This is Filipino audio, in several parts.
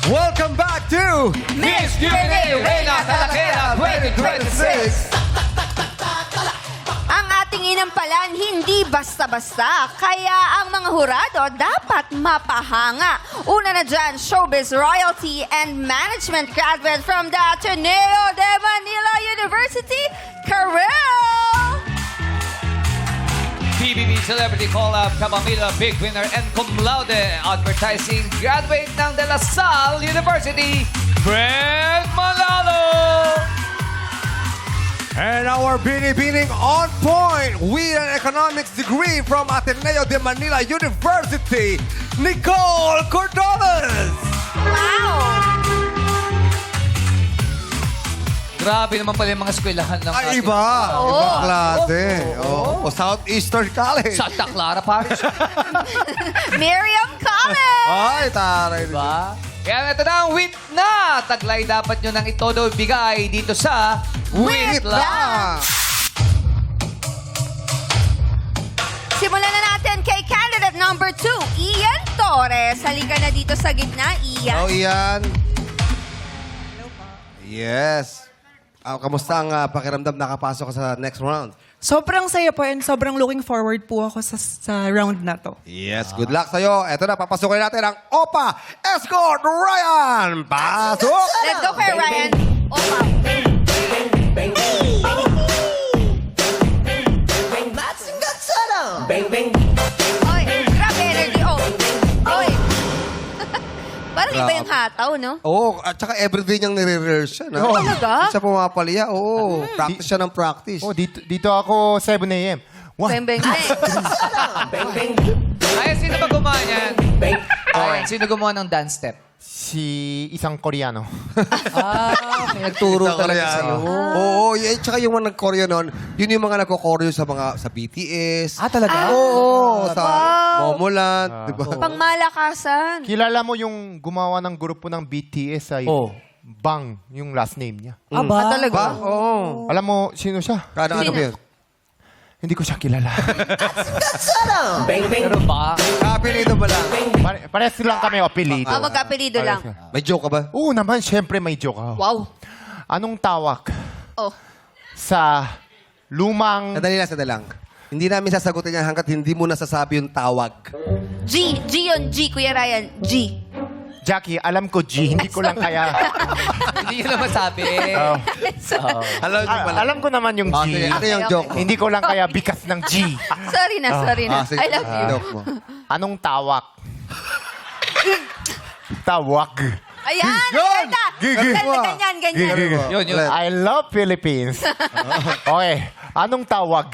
Welcome back to Miss Q&A Reina Talakera 2026. Ang ating inampalan hindi basta-basta, kaya ang mga hurado dapat mapahanga. Una na dyan, showbiz royalty and management graduate from the Ateneo de Manila University, Karel! PBB Celebrity Call-Up, Camamila Big Winner and Cum Laude Advertising Graduate ng De La Salle University, Brent Malalo! And our binibining on point with an economics degree from Ateneo de Manila University, Nicole Cordones. Wow! Grabe naman pala yung mga eskwelahan ng Ay, ating- iba. Oo. Ibang klase. O Southeastern College. Santa Clara Parish. Miriam Collins! Ay, taray. Diba? Kaya ito na ang wit na. Taglay dapat nyo nang itodo bigay dito sa Wit Lang. Simulan na natin kay candidate number 2, Ian Torres. Halika na dito sa gitna, Ian. Oh, Ian. Yes. Kamusta ang pakiramdam nakapasok ka sa next round? Sobrang saya po and sobrang looking forward po ako sa round na to. Yes, good luck sa'yo. Eto na, papasukin natin ang OPA Escort Ryan. Pasok! Let's go kay Ryan. Opa. Oy, grabe energy. Oh. Oy. Parang iba yung hataw, no? Oo, at saka everyday niyang nire-rehearse siya. Oo. Talaga? Hindi siya pumapalya. Oo, practice siya ng practice. Oh, dito ako 7 a.m. Beng-beng na eh. Ay, sino ba gumawa niyan? Ay, sino gumawa ng dance step? Si isang Koreano. Nagturo talaga sa'yo. Oo, tsaka yung mga nag-choreo nun, yun yung mga nagko-choreo sa BTS. Talaga? Oo, sa Wow. Momoland. Diba? Pangmalakasan. Kilala mo yung gumawa ng grupo ng BTS ay Oh. Bang, yung last name niya. Aba? Talaga? Ba? Oo. Alam mo, sino siya? Ano Sino? ba yun? Hindi ko siya kilala. Pero ba? Kapilido ba lang? Parehas lang kami apelido. Magkapelido lang. May joke ka ba? Oo naman, syempre may joke ako. Wow. Anong tawag Oh. sa lumang... Sadali lang. Hindi namin sasagutin yan hanggat hindi mo nasasabi yung tawag. G yun, G, Kuya Ryan. G. Jackie, alam ko G, hindi ko lang kaya... Hindi nyo naman sabi. Alam niyo pala. Alam ko naman yung G. Sige, ano yung Okay, joke mo? Hindi ko lang kaya bikas ng G. Sorry na. Sige, I love you. joke mo. Anong tawag? Tawag. Ayan, Yun! ganda. Gigi. Ganyan. Gigi. Yun. I love Philippines. Okay, anong tawag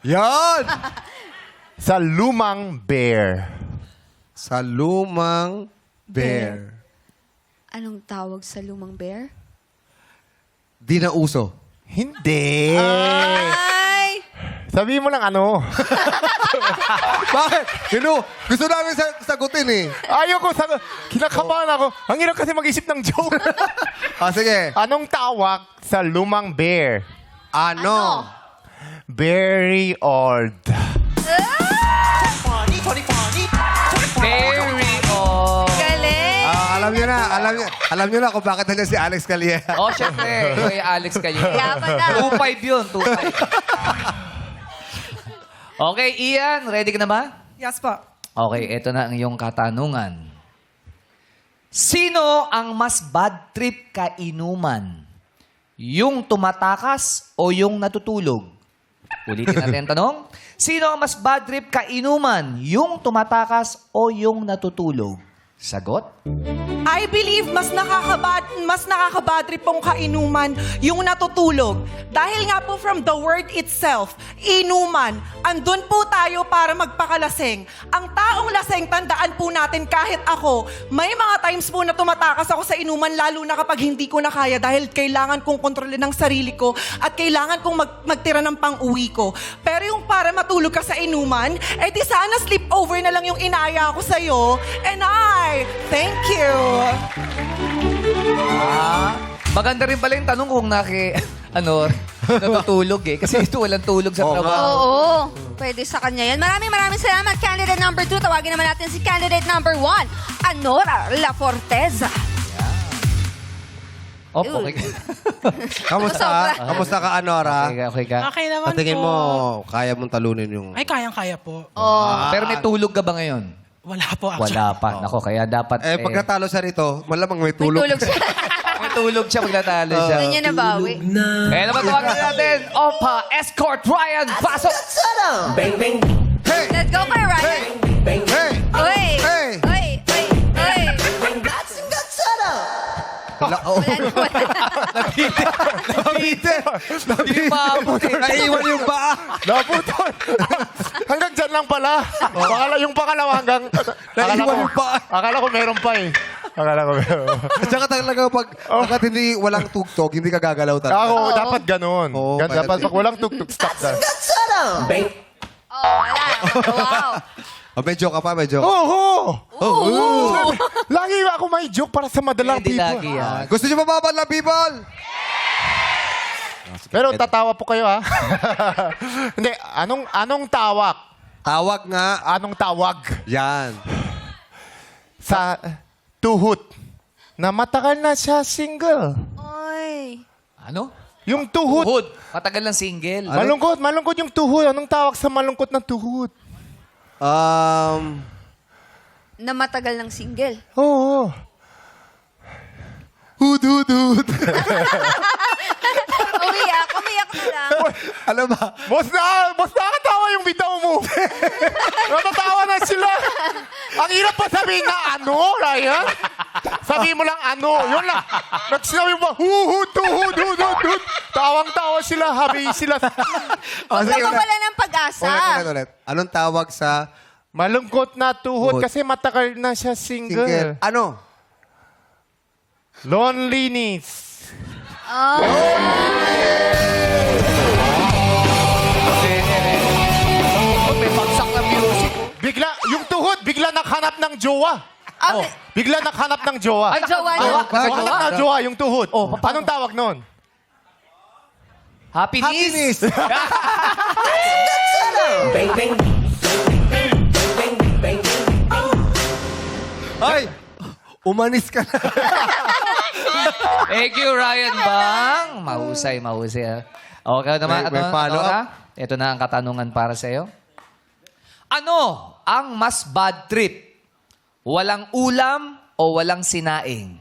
Yan! sa lumang bear? Sa lumang bear. Anong tawag sa lumang bear? Di na uso. Hindi. Ay! Sabihin mo lang ano. Bakit? Gusto namin sagutin eh. Ayoko, kinakabahan ako. Ang hirap kasi mag-isip ng joke. Sige. Anong tawag sa lumang bear? Ano? Very old. Very old. Galing! Alam niyo na kung bakit nandiyan si Alex Calleja. Oh, syempre. Kay Alex kayo. Yaman na. 2-5 yun. 2-5. Okay, Ian. Ready ka na ba? Yes po. Okay, ito na ang iyong katanungan. Sino ang mas bad trip kainuman? Yung tumatakas o yung natutulog? Ulitin natin ang tanong. Sino ang mas bad trip kainuman? Yung tumatakas o yung natutulog? Sagot? I believe mas nakakabad trip pong kainuman yung natutulog. Dahil nga po from the word itself, inuman, andun po tayo para magpakalaseng. Ang taong laseng, tandaan po natin kahit ako, may mga times po na tumatakas ako sa inuman lalo na kapag hindi ko na kaya dahil kailangan kong kontrolin ang sarili ko at kailangan kong magtira ng pang-uwi ko. Pero yung para matulog ka sa inuman, di sana sleep over na lang yung inaya ko sa'yo. And thank you. Maganda rin pala yung tanong kung natutulog eh. Kasi ito walang tulog sa trabaho. Oo. Pwede sa kanya yan. Maraming salamat. Candidate number 2. Tawagin naman natin si candidate number 1. Anora La Forteza. Opo, okay. Kamusta? Sobra. Kamusta ka, Anora? Okay ka. Okay naman Patingin po. mo, kaya mong talunin yung... Ay, kayang-kaya po. Pero may tulog ka ba ngayon? Wala po actually. Wala pa. Nako, kaya dapat... Pag natalo siya rito, malamang may May tulog. tulog siya. may tulog siya pag natalo siya. Doon niya nabawi. Kaya naman tawagan natin, Opa, Escort, Ryan, pasok! Hey! Let's go, Kuya Ryan. Hey! Uy! Hey! Uy! Uy! Uy! Wala. Nabite. Hindi maabot eh. Naiwan yung paa. Naputol. Hanggang dyan lang pala. Yung pangalawa hanggang... Naiwan yung paa. Akala ko meron pa eh. Akala ko meron. At saka talaga pagkat hindi walang tugtog, hindi ka gagalaw talaga. Ako, dapat ganun. Oo, Dapat kaya- pag walang tuk-tuk, stop na. Oh, wala. Wow. May joke ka pa, may joke. Oo! Lagi ako may joke para sa madalang Hindi people. lagi yan. Gusto niyo mababal lang, people? Pero tatawa po kayo, ha? Hindi, anong tawag? Tawag nga. Anong tawag Yan. sa tuhod na matagal na siya single? Oy. Ano? Yung tuhod. Tuhod. Matagal lang single. Malungkot yung tuhod. Anong tawag sa malungkot na tuhod? Na matagal ng single. Oo. Hud. Umiyak na lang. Alam ba? Boss, nakakatawa yung bitaw mo. Natatawa na sila. Ang hirap pa sabihin na ano, Ryan? Sabihin mo lang ano. Yun lang. Nagsinabi mo ba, hud. Tawang-tawa sila, habi sila. Huwag ka mawala ng pag-asa. Ulit. Anong tawag sa Malungkot na tuhod Tuhod. kasi matagal na siya single. single? Ano? Loneliness. May bagsak na music. Yung tuhod, bigla naghanap ng jowa. Bigla naghanap ng jowa. Ay, Jowa na. Naghanap ng jowa yung tuhod. Oh, paano? Anong tawag nun? Happiness. Ay! Umanis ka na. Thank you, Ryan Bang. Mahusay. Okay naman. May follow-up? Nora? Ito na ang katanungan para sa iyo. Ano ang mas bad trip? Walang ulam o walang sinaing?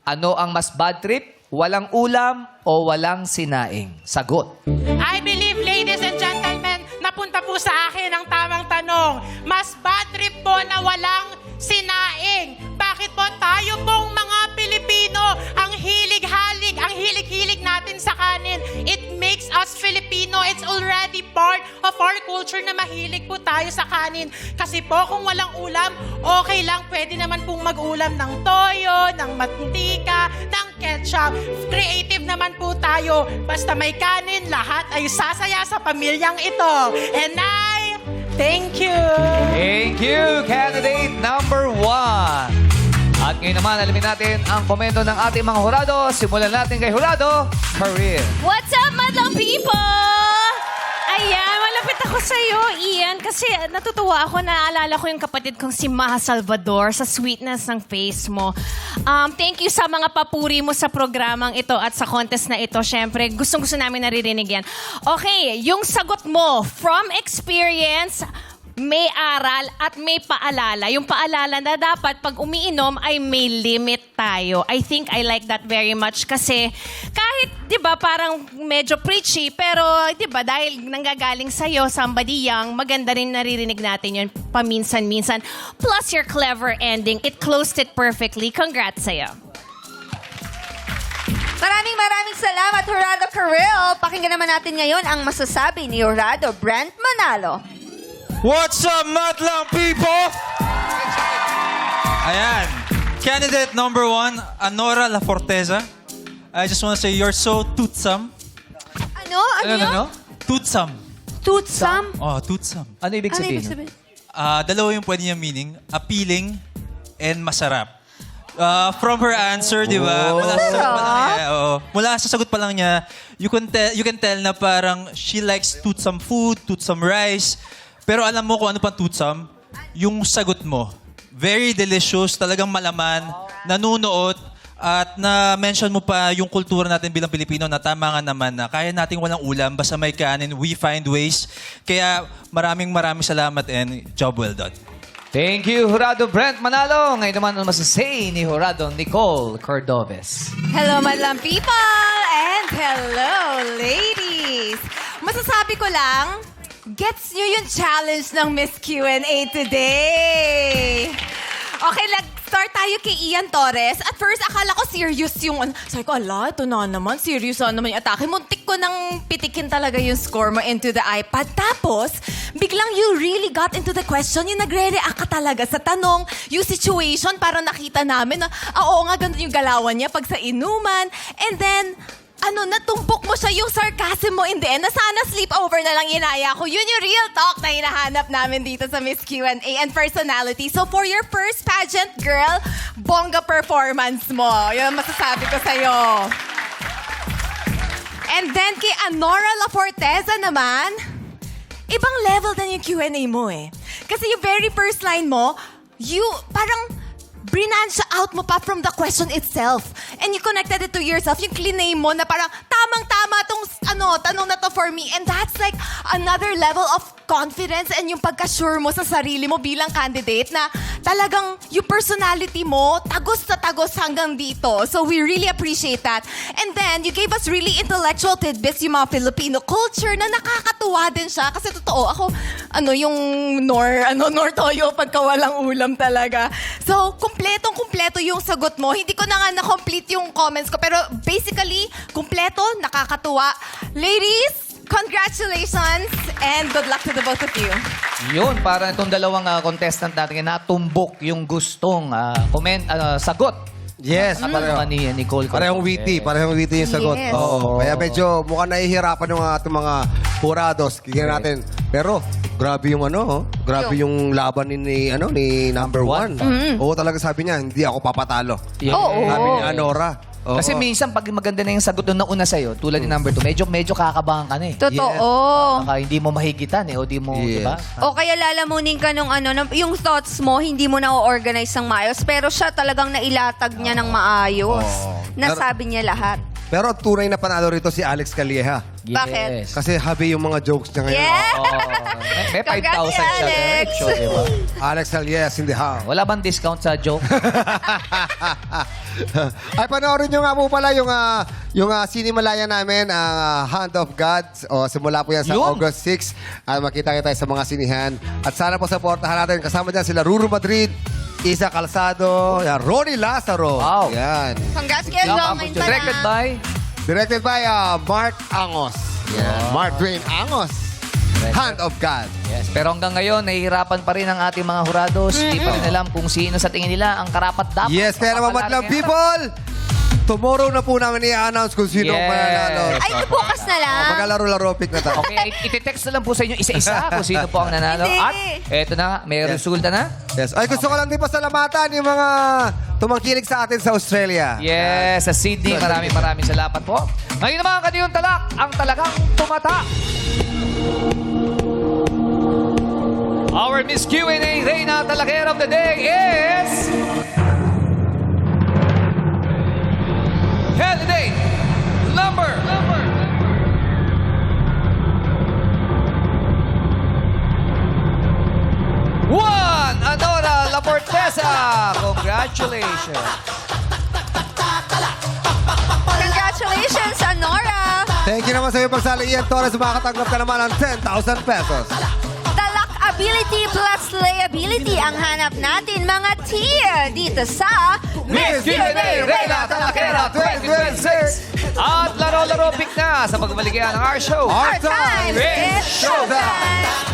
Ano ang mas bad trip? Walang ulam o walang sinaing? Sagot. I believe, ladies and gentlemen, napunta po sa akin ang tamang tanong. Mas bad trip po na walang sinaing. Bakit po tayo pong mga Pilipino, ang hilig-hilig natin sa kanin. It makes us Filipino. It's already part of our culture na mahilig po tayo sa kanin. Kasi po kung walang ulam, okay lang. Pwede naman pong mag-ulam ng toyo, ng mantika, ng ketchup. Creative naman po tayo. Basta may kanin, lahat ay sasaya sa pamilyang ito. And thank you. Thank you, candidate number 1. At ngayon naman, alamin natin ang komento ng ating mga hurado. Simulan natin kay Hurado, Career. What's up, madlang people? Ayan, malapit ako sa iyo, Ian, kasi natutuwa ako, naalala ko yung kapatid kong si Maha Salvador sa sweetness ng face mo. Thank you sa mga papuri mo sa programang ito at sa contest na ito. Siyempre, gustong-gusto namin naririnig yan. Okay, yung sagot mo, from experience, may aral at may paalala. Yung paalala na dapat pag umiinom ay may limit tayo. I think I like that very much kasi kahit, di ba, parang medyo preachy, pero, di ba, dahil nanggagaling sa'yo, somebody young, maganda rin naririnig natin yun paminsan-minsan. Plus your clever ending. It closed it perfectly. Congrats sa'yo. Maraming salamat, Jurado Karel. Pakinggan naman natin ngayon ang masasabi ni Jurado Brent Manalo. What's up, madlang people? Ayan. Candidate number 1, Anora La Forteza. I just want to say you're so toothsome. Ano? Ano yun? Toothsome. Toothsome? Oh, toothsome. Ano ibig Ano sabihin? ibig sabihin? Dalawa yung pwede niya meaning. Appealing and masarap. From her answer, di ba? Mula sa sagot pa lang niya, mula sa sagot pa lang niya, you can tell na parang she likes toothsome food, toothsome rice. Pero alam mo kung ano pang toothsome? Yung sagot mo. Very delicious, talagang malaman, nanunuot. At na-mention mo pa yung kultura natin bilang Pilipino na tama nga naman na kaya nating walang ulam basta may kanin, we find ways. Kaya maraming salamat and job well done. Thank you, Jurado Brent Manalo. Ngayon naman ang masasay ni Jurado Nicole Cordoves. Hello, madlang people! And hello, ladies! Masasabi ko lang, gets nyo yung challenge ng Miss Q&A today. Okay, start tayo kay Ian Torres. At first, akala ko serious yung... Sabi ko, ala, ito na naman. Serious na naman yung atake. Muntik ko nang pitikin talaga yung score mo into the iPad. Tapos, biglang you really got into the question. Yung nagre-react ka talaga sa tanong, yung situation, para nakita namin na, oo nga, ganun yung galawan niya pag sa inuman. And then, natumpok mo siya yung sarcasm mo in the end na sana sleepover na lang inaya ko. Yun yung real talk na hinahanap namin dito sa Miss Q&A and personality. So for your first pageant, girl, bongga performance mo. Yun ang masasabi ko sa'yo. And then kay Anora La Forteza naman, ibang level din yung Q&A mo eh. Kasi yung very first line mo, parang brinance out mo pa from the question itself. And you connected it to yourself. Yung cliname mo na parang tamang-tama tong tanong na to for me. And that's like another level of confidence and yung pagka-sure mo sa sarili mo bilang candidate na talagang yung personality mo, tagos na tagos hanggang dito. So we really appreciate that. And then, you gave us really intellectual tidbits yung mga Filipino culture na nakakatuwa din siya. Kasi totoo, ako, yung Nor Toyo pagka walang ulam talaga. So, kumpleto yung sagot mo. Hindi ko na nga na-complete yung comments ko. Pero basically, kumpleto, nakakatuwa. Ladies, congratulations and good luck to the both of you. Yun, para itong dalawang contestant natin natumbok yung gustong sagot. Yes, Pareho ni Nicole Parehong witty yung sagot. Yes. Oo. Kaya medyo mukhang nahihirapan yung ating mga jurados. Kikita natin. Pero, grabe yung grabe yung laban ni number one. Oo, talaga sabi niya, hindi ako papatalo. Yeah. Oo. Sabi ni Anora. Oo. Kasi minsan, pag maganda na yung sagot nung nauna sa'yo, tulad ni number 2, medyo kakabahan ka na eh. Totoo. Baka hindi mo mahigitan o di mo, Yes. di ba? O kaya lalamunin ka nung yung thoughts mo, hindi mo na-organize ng maayos. Pero siya talagang nailatag niya ng maayos. Nasabi niya lahat. Pero tunay na panalo rito si Alex Calleja. Bakit? Kasi habi yung mga jokes niya ngayon. Yeah! May 5,000 Congrats, siya. Alex. Diretso, di ba? Alex Calleja in the house. Wala bang discount sa joke? Ay, panoorin nyo nga po pala yung Sinimalaya namin, ang Hand of God. O, simula po yan sa Yun. August 6. At makita tayo sa mga sinihan. At sana po supportahan natin. Kasama dyan sila Ruru Madrid, Isa Calzado, yan, Ronnie Lazaro. Wow. Yan. Congrats kay Long and Directed by... Directed by Mark Angos. Yeah. Mark Dwayne Angos. Hand of God. Yes. Pero hanggang ngayon, nahihirapan pa rin ang ating mga jurados. Hindi pa rin alam kung sino sa tingin nila ang karapat-dapat. Yes, kaya naman madlang people, tomorrow na po namin i-announce kung sino ang Yes. mananalo. Ay, bukas na lang. Maglalaro-laro pick na tayo. Okay, iti-text na lang po sa inyo isa-isa kung sino po ang nanalo. Hindi. At eto na, may resulta na. Yes. Ay, gusto ko lang din pasalamatan yung mga tumangkilik sa atin sa Australia. Yes, sa Sydney. Maraming salamat po. Ngayon naman, kaniyong talak, ang talagang tumata. Our Miss Q&A Reina Talakera of the Day is... Candidate number... One, Anora La Forteza. Congratulations. Congratulations, Anora. Thank you naman sa iyo pagsali. Ian Torres, makakatanggap ka naman ng 10,000 pesos. Talak ability plus layability ang hanap natin, mga tier, dito sa Miss Q&A Reina Talakera 2026. At laro-laro pick na sa pagbaligyan ng our show. Our time is is showtime.